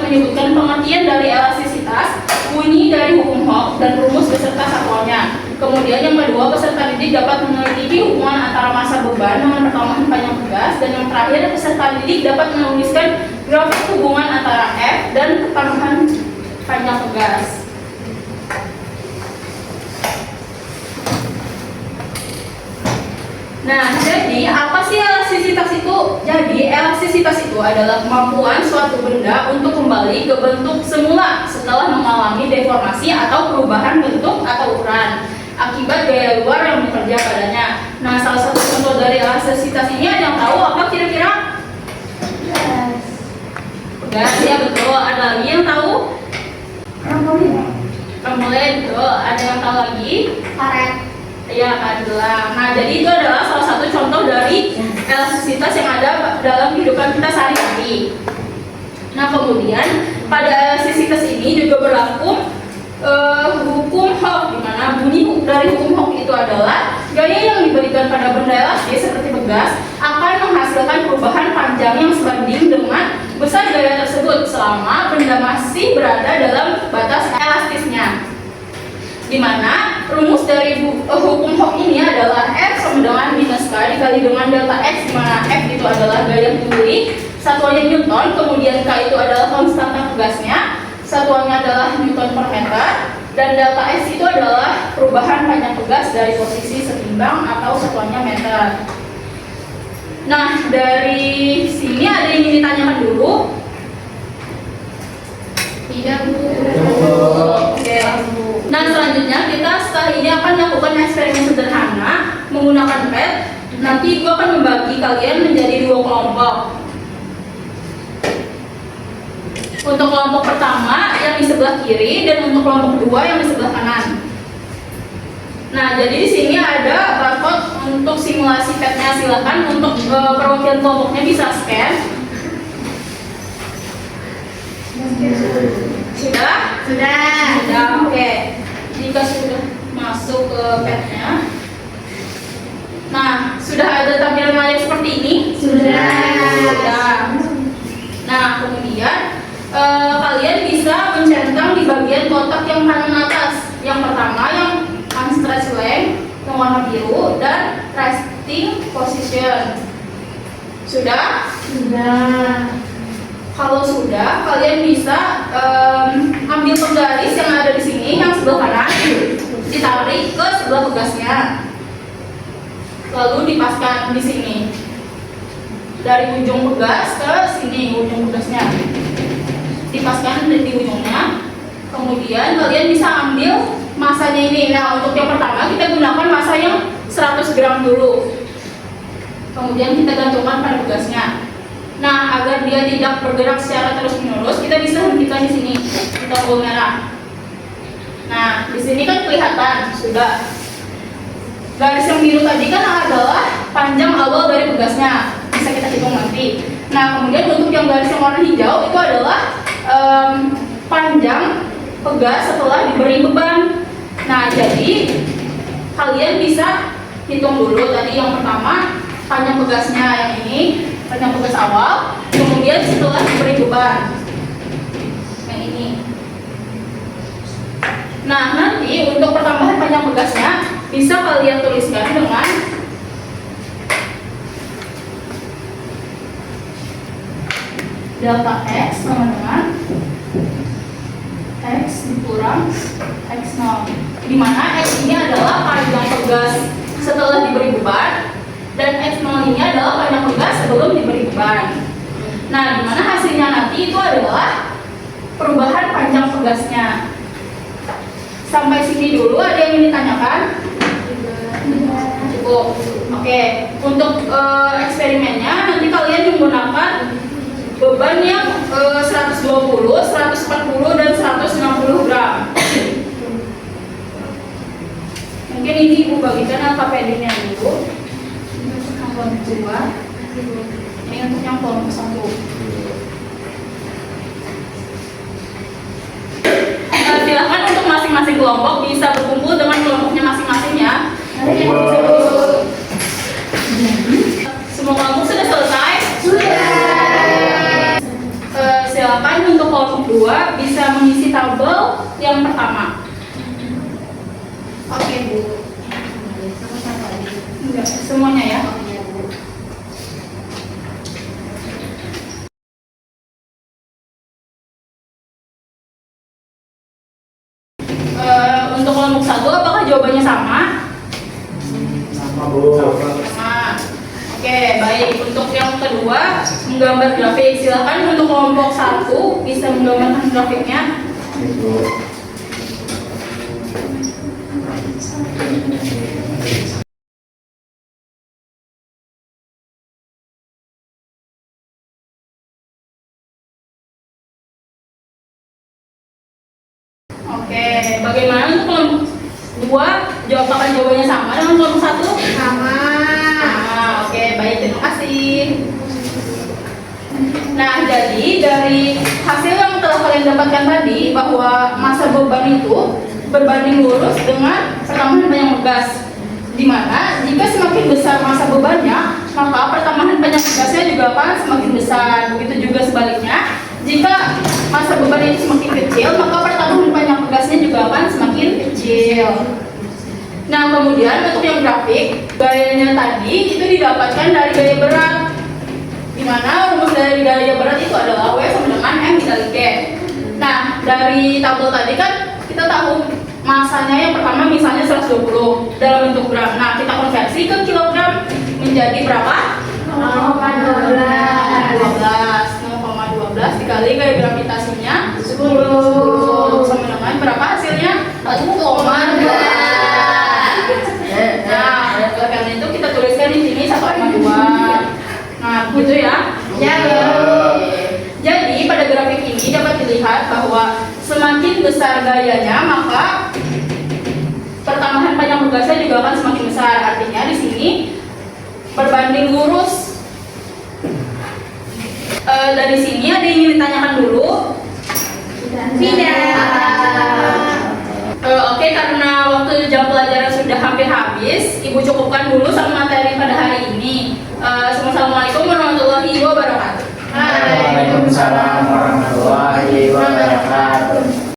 menyebutkan pengertian dari elastisitas, bunyi dari hukum Hooke, dan rumus beserta satuannya. Kemudian yang kedua, peserta didik dapat meneliti hubungan antara massa beban dengan perkembangan panjang pegas, dan yang terakhir, peserta didik dapat menuliskan grafik hubungan antara F dan perkembangan panjang pegas. Nah, jadi apa sih elastisitas itu? Jadi, elastisitas itu adalah kemampuan suatu benda untuk kembali ke bentuk semula setelah mengalami deformasi atau perubahan bentuk atau ukuran akibat gaya luar yang bekerja padanya. Nah, salah satu contoh dari elastisitas ini ada yang tahu apa kira-kira? Gas, ya betul. Ada lagi yang tahu? Trampolin, betul. Ada yang tahu lagi? Karet. Ya, adalah. Nah, jadi itu adalah salah satu contoh dari elastisitas yang ada dalam kehidupan kita sehari-hari. Nah, kemudian pada elastisitas ini juga berlaku hukum Hooke, di mana bunyi dari hukum Hooke itu adalah gaya yang diberikan pada benda elastis seperti begas akan menghasilkan perubahan panjang yang sebanding dengan besar gaya tersebut selama benda masih berada dalam batas elastisnya. Di mana rumus dari hukum Hooke ini adalah F sama dengan minus K dikali dengan delta X, di mana F itu adalah gaya pembuli, satuannya Newton, kemudian K itu adalah konstanta pegasnya, satuannya adalah Newton per meter, dan delta S itu adalah perubahan panjang pegas dari posisi setimbang atau satuannya meter. Nah, dari sini ada yang ingin ditanyakan dulu? Tidak, Bu. Oke. Nah, selanjutnya kita setelah ini akan melakukan eksperimen sederhana menggunakan pet. Nanti gua akan membagi kalian menjadi 2 kelompok. Untuk kelompok pertama yang di sebelah kiri dan untuk kelompok kedua yang di sebelah kanan. Nah, jadi di sini ada barcode untuk simulasi petnya. Silakan untuk perwakilan kelompoknya bisa scan. Sudah? Sudah, oke. Jika sudah masuk ke petnya. Nah, sudah ada tampilan layar seperti ini? Sudah. Nah, kemudian kalian bisa mencentang di bagian kotak yang kanan atas. Yang pertama yang unstretched length yang warna biru dan resting position. Sudah? Sudah. Kalau sudah, kalian bisa ambil penggaris yang ada di sini yang sebelah kanan, ditarik ke sebelah pegasnya, lalu dipaskan di sini dari ujung pegas ke sini ujung pegasnya, dipaskan di ujungnya. Kemudian kalian bisa ambil masanya ini. Nah, untuk yang pertama kita gunakan massa yang 100 gram dulu. Kemudian kita gantungkan pada pegasnya. Nah, agar dia tidak bergerak secara terus-menerus, kita bisa hentikan di sini di tombol merah. Nah, di sini kan kelihatan sudah. Garis yang biru tadi kan adalah panjang awal dari pegasnya. Bisa kita hitung nanti. Nah, kemudian untuk yang garis yang warna hijau itu adalah panjang pegas setelah diberi beban. Nah, jadi kalian bisa hitung dulu tadi yang pertama panjang pegasnya yang ini, panjang pegas awal, kemudian setelah diberi beban yang ini. Nah, nanti untuk pertambahan panjang pegasnya bisa kalian tuliskan dengan delta X sama dengan X dikurang X0, di mana X ini adalah panjang pegas setelah diberi beban dan X0 ini adalah panjang pegas sebelum diberi beban. Nah, di mana hasilnya nanti itu adalah perubahan panjang pegasnya. Sampai sini dulu ada yang ingin ditanyakan? Cukup. Oke, untuk eksperimennya nanti kalian menggunakan beban yang 120, 140 dan 160 gram. Mungkin ini ibu bagikan alfabetnya dulu. Kelompok 2. Ini untuk yang kelompok 1. Silakan untuk masing-masing kelompok bisa berkumpul dengan kelompoknya masing-masing ya. Semua kelompok sudah selesai? Sudah. Silakan untuk kelompok jawabannya sama? Sama, Bu. Sama. Oke, baik. Untuk yang kedua, menggambar grafik. Silakan untuk kelompok 1 bisa menggambarkan grafiknya. Ibu. Oke, bagaimana untuk kelompok 2? Akan jawabannya sama dengan kelompok 1? Sama. Oke, baik, terima kasih. Nah, jadi dari hasil yang telah kalian dapatkan tadi bahwa massa beban itu berbanding lurus dengan pertambahan panjang gas. Di mana jika semakin besar massa bebannya, maka pertambahan panjang gasnya juga akan semakin besar. Begitu juga sebaliknya, jika massa beban itu semakin kecil, maka pertambahan panjang gasnya juga akan semakin kecil. Nah, kemudian untuk yang grafik, gayanya tadi itu didapatkan dari gaya berat. Di mana rumus dari gaya berat itu adalah W sama dengan M dikali G. Nah, dari tabel tadi kan kita tahu masanya yang pertama misalnya 120 dalam bentuk gram. Nah, kita konversi ke kilogram menjadi berapa? 0,12 dikali gaya gravitasinya 10 sama dengan berapa hasilnya? 1,2. Nah, oleh karena itu kita tuliskan di sini 1,2. Nah, begitu ya? Ya. Jadi pada grafik ini dapat dilihat bahwa semakin besar gayanya, maka pertambahan panjang gasnya juga akan semakin besar. Artinya di sini berbanding lurus. Dari sini ada yang ingin ditanyakan dulu? Tidak. Oke, karena waktu jam pelajaran sudah hampir habis, Ibu cukupkan dulu sama materi pada hari ini. Assalamualaikum warahmatullahi wabarakatuh. Waalaikumsalam warahmatullahi wabarakatuh.